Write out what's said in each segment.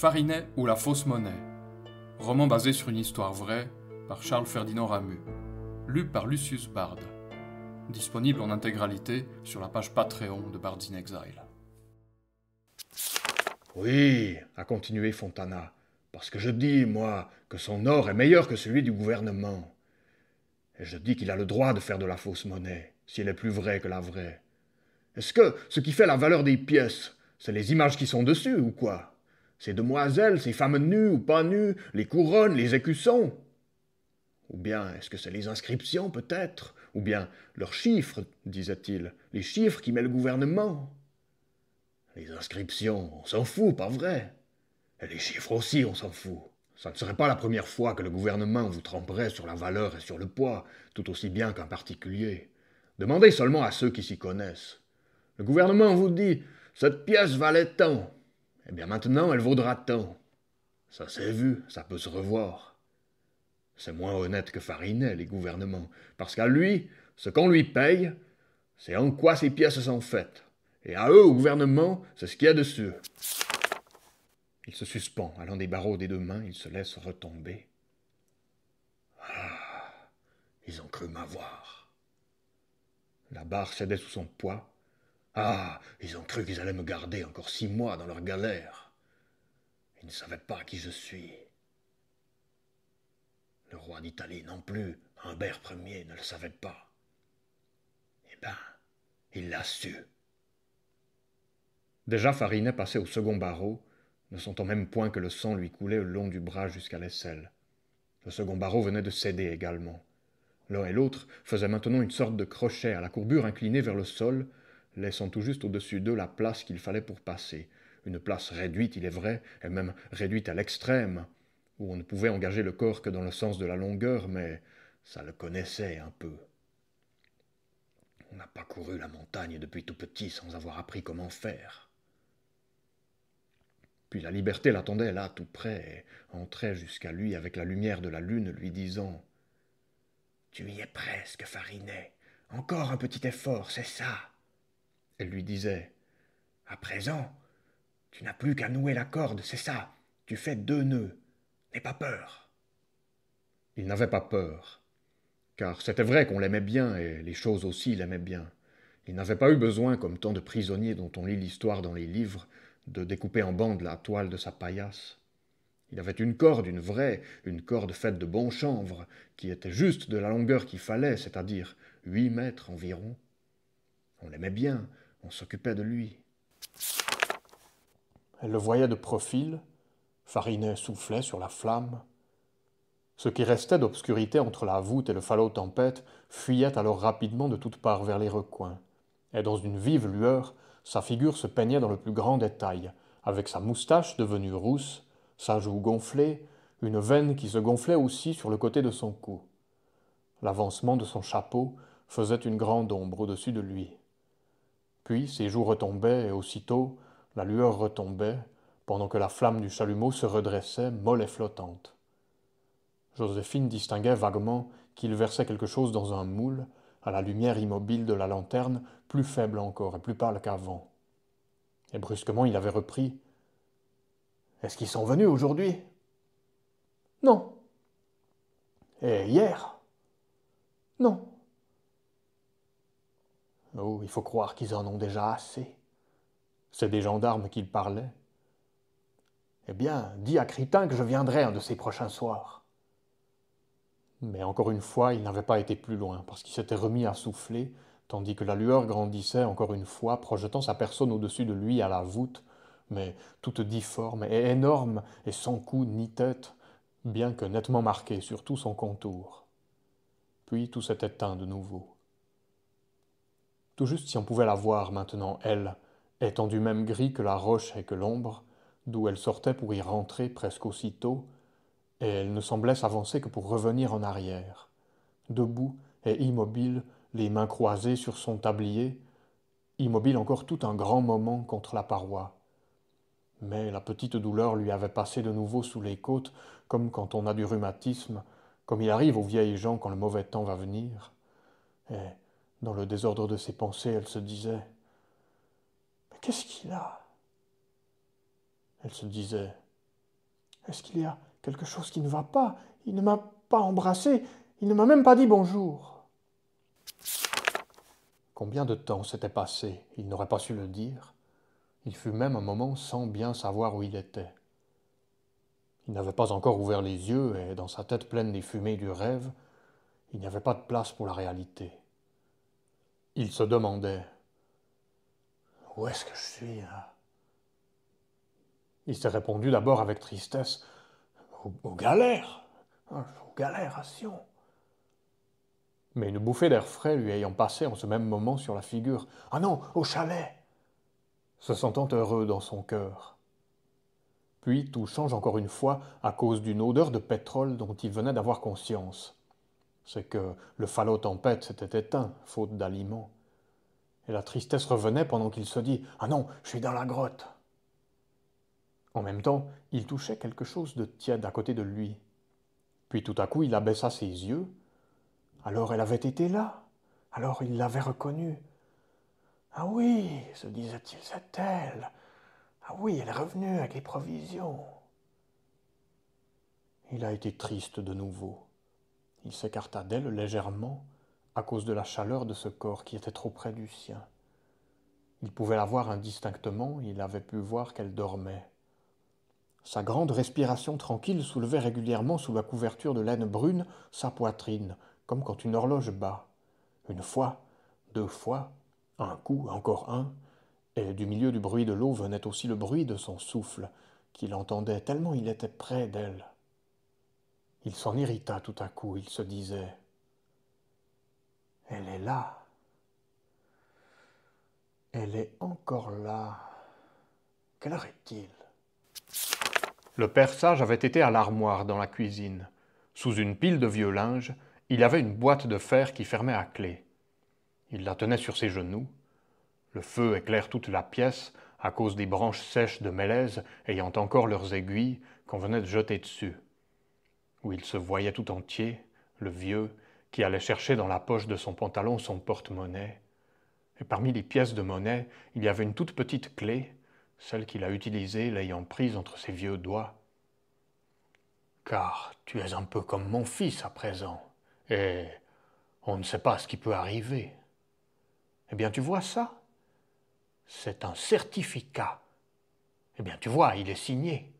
Farinet ou la fausse monnaie. Roman basé sur une histoire vraie par Charles-Ferdinand Ramu. Lu par Lucius Bard. Disponible en intégralité sur la page Patreon de Bards in Exile. Oui, a continué Fontana, parce que je dis, moi, que son or est meilleur que celui du gouvernement. Et je dis qu'il a le droit de faire de la fausse monnaie, si elle est plus vraie que la vraie. Est-ce que ce qui fait la valeur des pièces, c'est les images qui sont dessus, ou quoi? Ces demoiselles, ces femmes nues ou pas nues, les couronnes, les écussons? Ou bien est-ce que c'est les inscriptions, peut-être? Ou bien leurs chiffres, disait-il, les chiffres qui met le gouvernement? Les inscriptions, on s'en fout, pas vrai? Et les chiffres aussi, on s'en fout. Ça ne serait pas la première fois que le gouvernement vous tromperait sur la valeur et sur le poids, tout aussi bien qu'un particulier. Demandez seulement à ceux qui s'y connaissent. Le gouvernement vous dit « Cette pièce valait tant ». Eh bien maintenant, elle vaudra tant. Ça s'est vu, ça peut se revoir. C'est moins honnête que Farinet, les gouvernements, parce qu'à lui, ce qu'on lui paye, c'est en quoi ces pièces sont faites. Et à eux, au gouvernement, c'est ce qu'il y a dessus. Il se suspend, allant des barreaux des deux mains, il se laisse retomber. Ah, ils ont cru m'avoir. La barre cédait sous son poids. Ah, ils ont cru qu'ils allaient me garder encore 6 mois dans leur galère. Ils ne savaient pas qui je suis. Le roi d'Italie non plus, Humbert Ier, ne le savait pas. Eh ben, il l'a su. Déjà Farinet passait au second barreau, ne sentant même point que le sang lui coulait le long du bras jusqu'à l'aisselle. Le second barreau venait de céder également. L'un et l'autre faisaient maintenant une sorte de crochet à la courbure inclinée vers le sol, laissant tout juste au-dessus d'eux la place qu'il fallait pour passer. Une place réduite, il est vrai, et même réduite à l'extrême, où on ne pouvait engager le corps que dans le sens de la longueur, mais ça le connaissait un peu. On n'a pas couru la montagne depuis tout petit sans avoir appris comment faire. Puis la liberté l'attendait là, tout près, et entrait jusqu'à lui avec la lumière de la lune, lui disant « Tu y es presque, Farinet. Encore un petit effort, c'est ça. » Elle lui disait « À présent, tu n'as plus qu'à nouer la corde, c'est ça. Tu fais 2 nœuds. N'aie pas peur. » Il n'avait pas peur, car c'était vrai qu'on l'aimait bien, et les choses aussi l'aimaient bien. Il n'avait pas eu besoin, comme tant de prisonniers dont on lit l'histoire dans les livres, de découper en bandes la toile de sa paillasse. Il avait une corde, une corde faite de bon chanvre, qui était juste de la longueur qu'il fallait, c'est-à-dire 8 mètres environ. On l'aimait bien, on s'occupait de lui. Elle le voyait de profil, Farinet soufflait sur la flamme. Ce qui restait d'obscurité entre la voûte et le falot tempête fuyait alors rapidement de toutes parts vers les recoins. Et dans une vive lueur, sa figure se peignait dans le plus grand détail, avec sa moustache devenue rousse, sa joue gonflée, une veine qui se gonflait aussi sur le côté de son cou. L'avancement de son chapeau faisait une grande ombre au-dessus de lui. Puis ses joues retombaient, et aussitôt la lueur retombait, pendant que la flamme du chalumeau se redressait, molle et flottante. Joséphine distinguait vaguement qu'il versait quelque chose dans un moule, à la lumière immobile de la lanterne, plus faible encore et plus pâle qu'avant. Et brusquement il avait repris « Est-ce qu'ils sont venus aujourd'hui ?»« Non. »« Et hier ?»« Non. » Oh, il faut croire qu'ils en ont déjà assez. C'est des gendarmes qu'il parlait. Eh bien, dis à Critin que je viendrai un de ces prochains soirs. Mais encore une fois, il n'avait pas été plus loin, parce qu'il s'était remis à souffler, tandis que la lueur grandissait encore une fois, projetant sa personne au-dessus de lui à la voûte, mais toute difforme et énorme, et sans cou ni tête, bien que nettement marqué sur tout son contour. Puis tout s'est éteint de nouveau. Tout juste si on pouvait la voir maintenant, elle, étendue même gris que la roche et que l'ombre, d'où elle sortait pour y rentrer presque aussitôt, et elle ne semblait s'avancer que pour revenir en arrière, debout et immobile, les mains croisées sur son tablier, immobile encore tout un grand moment contre la paroi. Mais la petite douleur lui avait passé de nouveau sous les côtes, comme quand on a du rhumatisme, comme il arrive aux vieilles gens quand le mauvais temps va venir. Et, dans le désordre de ses pensées, elle se disait « Mais qu'est-ce qu'il a ?» Elle se disait Est-ce qu'il y a quelque chose qui ne va pas? Il ne m'a pas embrassé, il ne m'a même pas dit bonjour. » Combien de temps s'était passé, il n'aurait pas su le dire. Il fut même un moment sans bien savoir où il était. Il n'avait pas encore ouvert les yeux, et dans sa tête pleine des fumées du rêve, il n'y avait pas de place pour la réalité. Il se demandait « Où est-ce que je suis là ?» Il s'est répondu d'abord avec tristesse « Aux galères, aux galères à Sion. » Mais une bouffée d'air frais lui ayant passé en ce même moment sur la figure « Ah non, au chalet !» se sentant heureux dans son cœur. Puis tout change encore une fois à cause d'une odeur de pétrole dont il venait d'avoir conscience. C'est que le falot tempête s'était éteint, faute d'aliments. Et la tristesse revenait pendant qu'il se dit « Ah non, je suis dans la grotte !» En même temps, il touchait quelque chose de tiède à côté de lui. Puis tout à coup, il abaissa ses yeux. Alors elle avait été là. Alors il l'avait reconnue. « Ah oui, se disait-il, c'est elle. Ah oui, elle est revenue avec les provisions. » Il a été triste de nouveau. Il s'écarta d'elle légèrement à cause de la chaleur de ce corps qui était trop près du sien. Il pouvait la voir indistinctement, il avait pu voir qu'elle dormait. Sa grande respiration tranquille soulevait régulièrement sous la couverture de laine brune sa poitrine, comme quand une horloge bat. Une fois, 2 fois, un coup, encore un, et du milieu du bruit de l'eau venait aussi le bruit de son souffle, qu'il entendait tellement il était près d'elle. Il s'en irrita tout à coup, il se disait « Elle est là. Elle est encore là. Quelle heure est-il » Le père sage avait été à l'armoire dans la cuisine. Sous une pile de vieux linge, il y avait une boîte de fer qui fermait à clé. Il la tenait sur ses genoux. Le feu éclaire toute la pièce à cause des branches sèches de mélèze ayant encore leurs aiguilles qu'on venait de jeter dessus. Où il se voyait tout entier, le vieux, qui allait chercher dans la poche de son pantalon son porte-monnaie. Et parmi les pièces de monnaie, il y avait une toute petite clé, celle qu'il a utilisée l'ayant prise entre ses vieux doigts. « Car tu es un peu comme mon fils à présent, et on ne sait pas ce qui peut arriver. Eh bien, tu vois ça? C'est un certificat. Eh bien, tu vois, il est signé.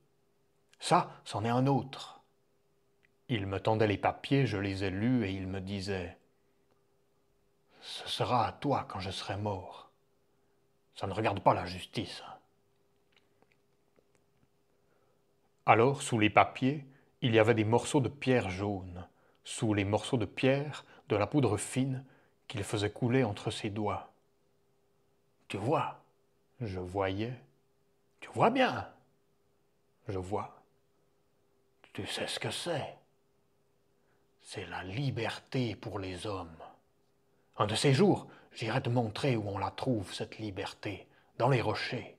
Ça, c'en est un autre. » Il me tendait les papiers, je les ai lus, et il me disait « Ce sera à toi quand je serai mort. Ça ne regarde pas la justice. » Alors, sous les papiers, il y avait des morceaux de pierre jaune. Sous les morceaux de pierre, de la poudre fine qu'il faisait couler entre ses doigts. « Tu vois ?» Je voyais. « Tu vois bien ?» Je vois. « Tu sais ce que c'est ? C'est la liberté pour les hommes. Un de ces jours, j'irai te montrer où on la trouve, cette liberté, dans les rochers. »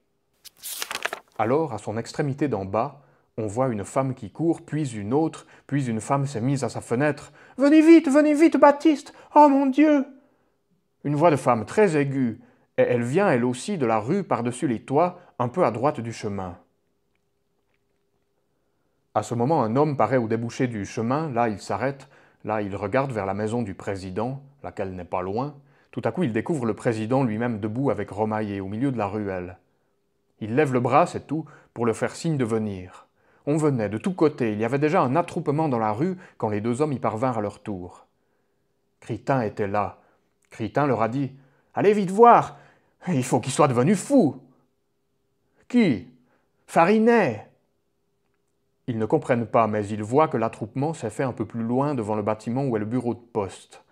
Alors, à son extrémité d'en bas, on voit une femme qui court, puis une femme s'est mise à sa fenêtre. « Venez vite, Baptiste! Oh mon Dieu !» Une voix de femme très aiguë, et elle vient elle aussi de la rue par-dessus les toits, un peu à droite du chemin. À ce moment, un homme paraît au débouché du chemin, là il s'arrête, là il regarde vers la maison du président, laquelle n'est pas loin. Tout à coup, il découvre le président lui-même debout avec Romaillé, au milieu de la ruelle. Il lève le bras, c'est tout, pour le faire signe de venir. On venait de tous côtés, il y avait déjà un attroupement dans la rue quand les 2 hommes y parvinrent à leur tour. Critin était là. Critin leur a dit « Allez vite voir, il faut qu'il soit devenu fou !»« Qui ?»« Farinet !» Ils ne comprennent pas, mais ils voient que l'attroupement s'est fait un peu plus loin devant le bâtiment où est le bureau de poste.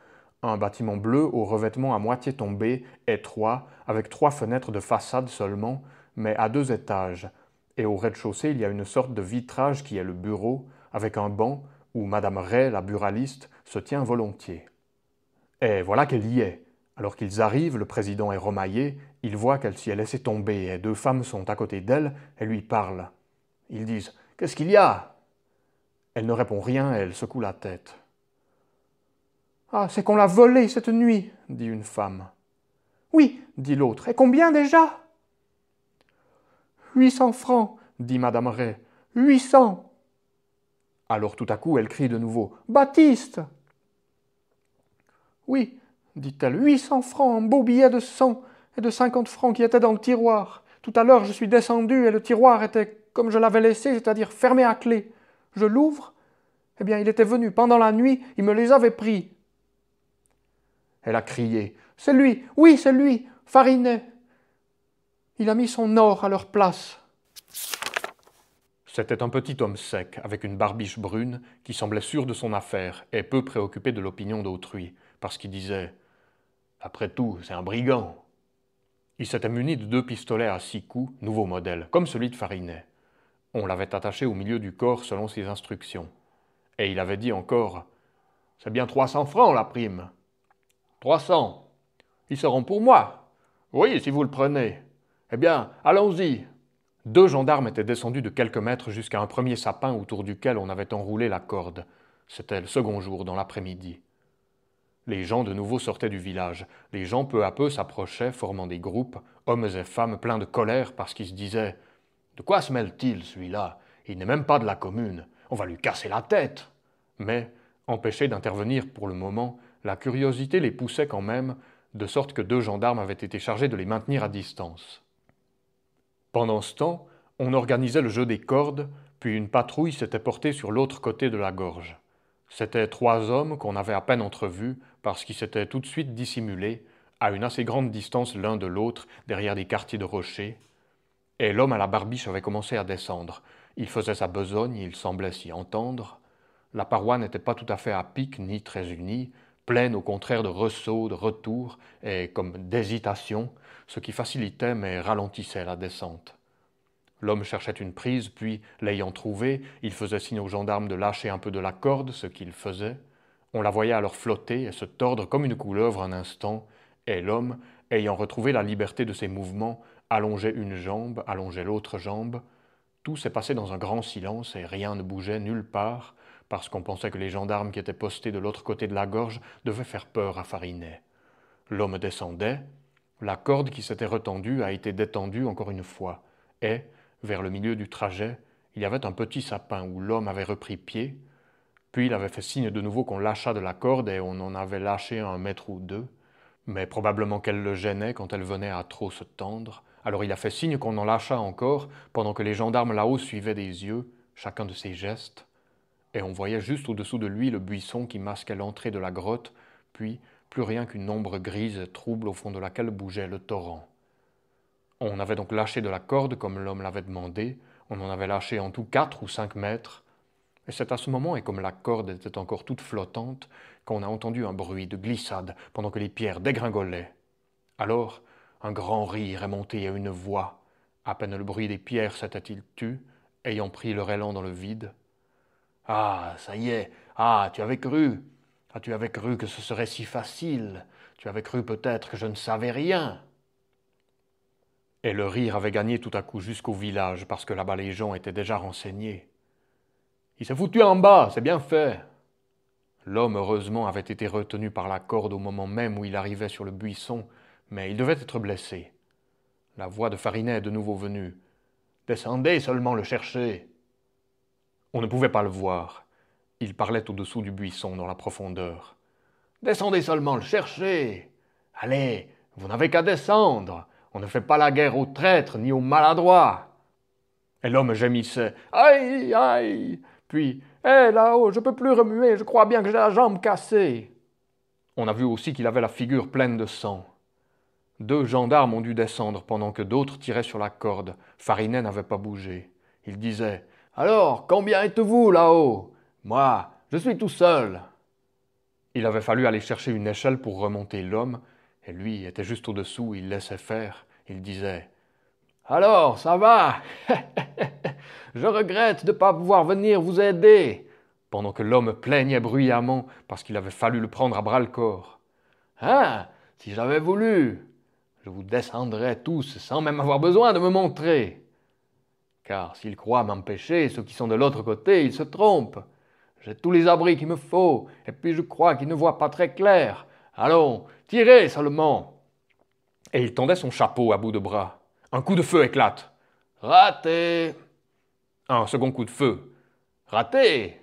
Un bâtiment bleu au revêtement à moitié tombé, étroit, avec 3 fenêtres de façade seulement, mais à 2 étages. Et au rez-de-chaussée, il y a une sorte de vitrage qui est le bureau, avec un banc où Madame Ray, la buraliste, se tient volontiers. Et voilà qu'elle y est. Alors qu'ils arrivent, le président est Romaillé, ils voient qu'elle s'y est laissée tomber, et 2 femmes sont à côté d'elle et lui parlent. Ils disent « Qu'est-ce qu'il y a ?» Elle ne répond rien, elle secoue la tête. « Ah, c'est qu'on l'a volée cette nuit, » dit une femme. « Oui, » dit l'autre. « Et combien déjà ?» « 800 francs, » dit Madame Ray. « 800 !» Alors tout à coup, elle crie de nouveau « Baptiste !» « Oui, dit-elle, 800 francs en beaux billets de 100 et de 50 francs qui étaient dans le tiroir. Tout à l'heure, je suis descendue et le tiroir était comme je l'avais laissé, c'est-à-dire fermé à clé. Je l'ouvre. Eh bien, il était venu pendant la nuit, il me les avait pris. » Elle a crié « C'est lui, oui, c'est lui, Farinet. Il a mis son or à leur place. » C'était un petit homme sec, avec une barbiche brune, qui semblait sûr de son affaire et peu préoccupé de l'opinion d'autrui, parce qu'il disait « Après tout, c'est un brigand !» Il s'était muni de 2 pistolets à 6 coups, nouveau modèle, comme celui de Farinet. On l'avait attaché au milieu du corps selon ses instructions. Et il avait dit encore « C'est bien 300 francs la prime. »« 300. Ils seront pour moi. »« Oui, si vous le prenez. »« Eh bien, allons-y. » 2 gendarmes étaient descendus de quelques mètres jusqu'à un premier sapin autour duquel on avait enroulé la corde. C'était le second jour, dans l'après-midi. Les gens de nouveau sortaient du village. Les gens peu à peu s'approchaient, formant des groupes, hommes et femmes pleins de colère parce qu'ils se disaient « De quoi se mêle-t-il, celui-là? Il n'est même pas de la commune. On va lui casser la tête !» Mais, empêchés d'intervenir pour le moment, la curiosité les poussait quand même, de sorte que 2 gendarmes avaient été chargés de les maintenir à distance. Pendant ce temps, on organisait le jeu des cordes, puis une patrouille s'était portée sur l'autre côté de la gorge. C'étaient 3 hommes qu'on avait à peine entrevus, parce qu'ils s'étaient tout de suite dissimulés, à une assez grande distance l'un de l'autre, derrière des quartiers de rochers. Et l'homme à la barbiche avait commencé à descendre. Il faisait sa besogne, il semblait s'y entendre. La paroi n'était pas tout à fait à pic, ni très unie, pleine au contraire de ressauts, de retours, et comme d'hésitations, ce qui facilitait mais ralentissait la descente. L'homme cherchait une prise, puis, l'ayant trouvée, il faisait signe aux gendarmes de lâcher un peu de la corde, ce qu'ils faisaient. On la voyait alors flotter et se tordre comme une couleuvre un instant, et l'homme, ayant retrouvé la liberté de ses mouvements, allongeait une jambe, allongeait l'autre jambe. Tout s'est passé dans un grand silence et rien ne bougeait nulle part, parce qu'on pensait que les gendarmes qui étaient postés de l'autre côté de la gorge devaient faire peur à Farinet. L'homme descendait, la corde qui s'était retendue a été détendue encore une fois, et, vers le milieu du trajet, il y avait un petit sapin où l'homme avait repris pied, puis il avait fait signe de nouveau qu'on lâchât de la corde et on en avait lâché 1 mètre ou 2, mais probablement qu'elle le gênait quand elle venait à trop se tendre, alors il a fait signe qu'on en lâchât encore, pendant que les gendarmes là-haut suivaient des yeux, chacun de ses gestes, et on voyait juste au-dessous de lui le buisson qui masquait l'entrée de la grotte, puis plus rien qu'une ombre grise et trouble au fond de laquelle bougeait le torrent. On avait donc lâché de la corde comme l'homme l'avait demandé, on en avait lâché en tout 4 ou 5 mètres, et c'est à ce moment, et comme la corde était encore toute flottante, qu'on a entendu un bruit de glissade pendant que les pierres dégringolaient. Alors, un grand rire est monté à une voix. À peine le bruit des pierres s'était-il tu, ayant pris leur élan dans le vide. « Ah, ça y est, ah, tu avais cru, tu avais cru que ce serait si facile, tu avais cru peut-être que je ne savais rien. » Et le rire avait gagné tout à coup jusqu'au village, parce que là-bas les gens étaient déjà renseignés. « Il s'est foutu en bas, c'est bien fait. » L'homme, heureusement, avait été retenu par la corde au moment même où il arrivait sur le buisson, mais il devait être blessé. La voix de Farinet est de nouveau venue. « Descendez seulement le chercher. » On ne pouvait pas le voir. Il parlait au-dessous du buisson, dans la profondeur. « Descendez seulement le chercher. Allez, vous n'avez qu'à descendre. On ne fait pas la guerre aux traîtres ni aux maladroits. » Et l'homme gémissait. « Aïe, aïe !» Puis, « Hé, là-haut, je ne peux plus remuer, je crois bien que j'ai la jambe cassée. » On a vu aussi qu'il avait la figure pleine de sang. 2 gendarmes ont dû descendre pendant que d'autres tiraient sur la corde. Farinet n'avait pas bougé. Il disait « Alors, combien êtes-vous là-haut? Moi, je suis tout seul. » Il avait fallu aller chercher une échelle pour remonter l'homme, et lui était juste au-dessous, il laissait faire. Il disait « Alors, ça va? Je regrette de ne pas pouvoir venir vous aider. » Pendant que l'homme plaignait bruyamment parce qu'il avait fallu le prendre à bras-le-corps. « Hein, si j'avais voulu, je vous descendrais tous sans même avoir besoin de me montrer. Car s'ils croient m'empêcher, ceux qui sont de l'autre côté, ils se trompent. J'ai tous les abris qu'il me faut, et puis je crois qu'ils ne voient pas très clair. Allons, tirez seulement. » Et il tendait son chapeau à bout de bras. Un coup de feu éclate. « Raté !» Un second coup de feu. « Raté !»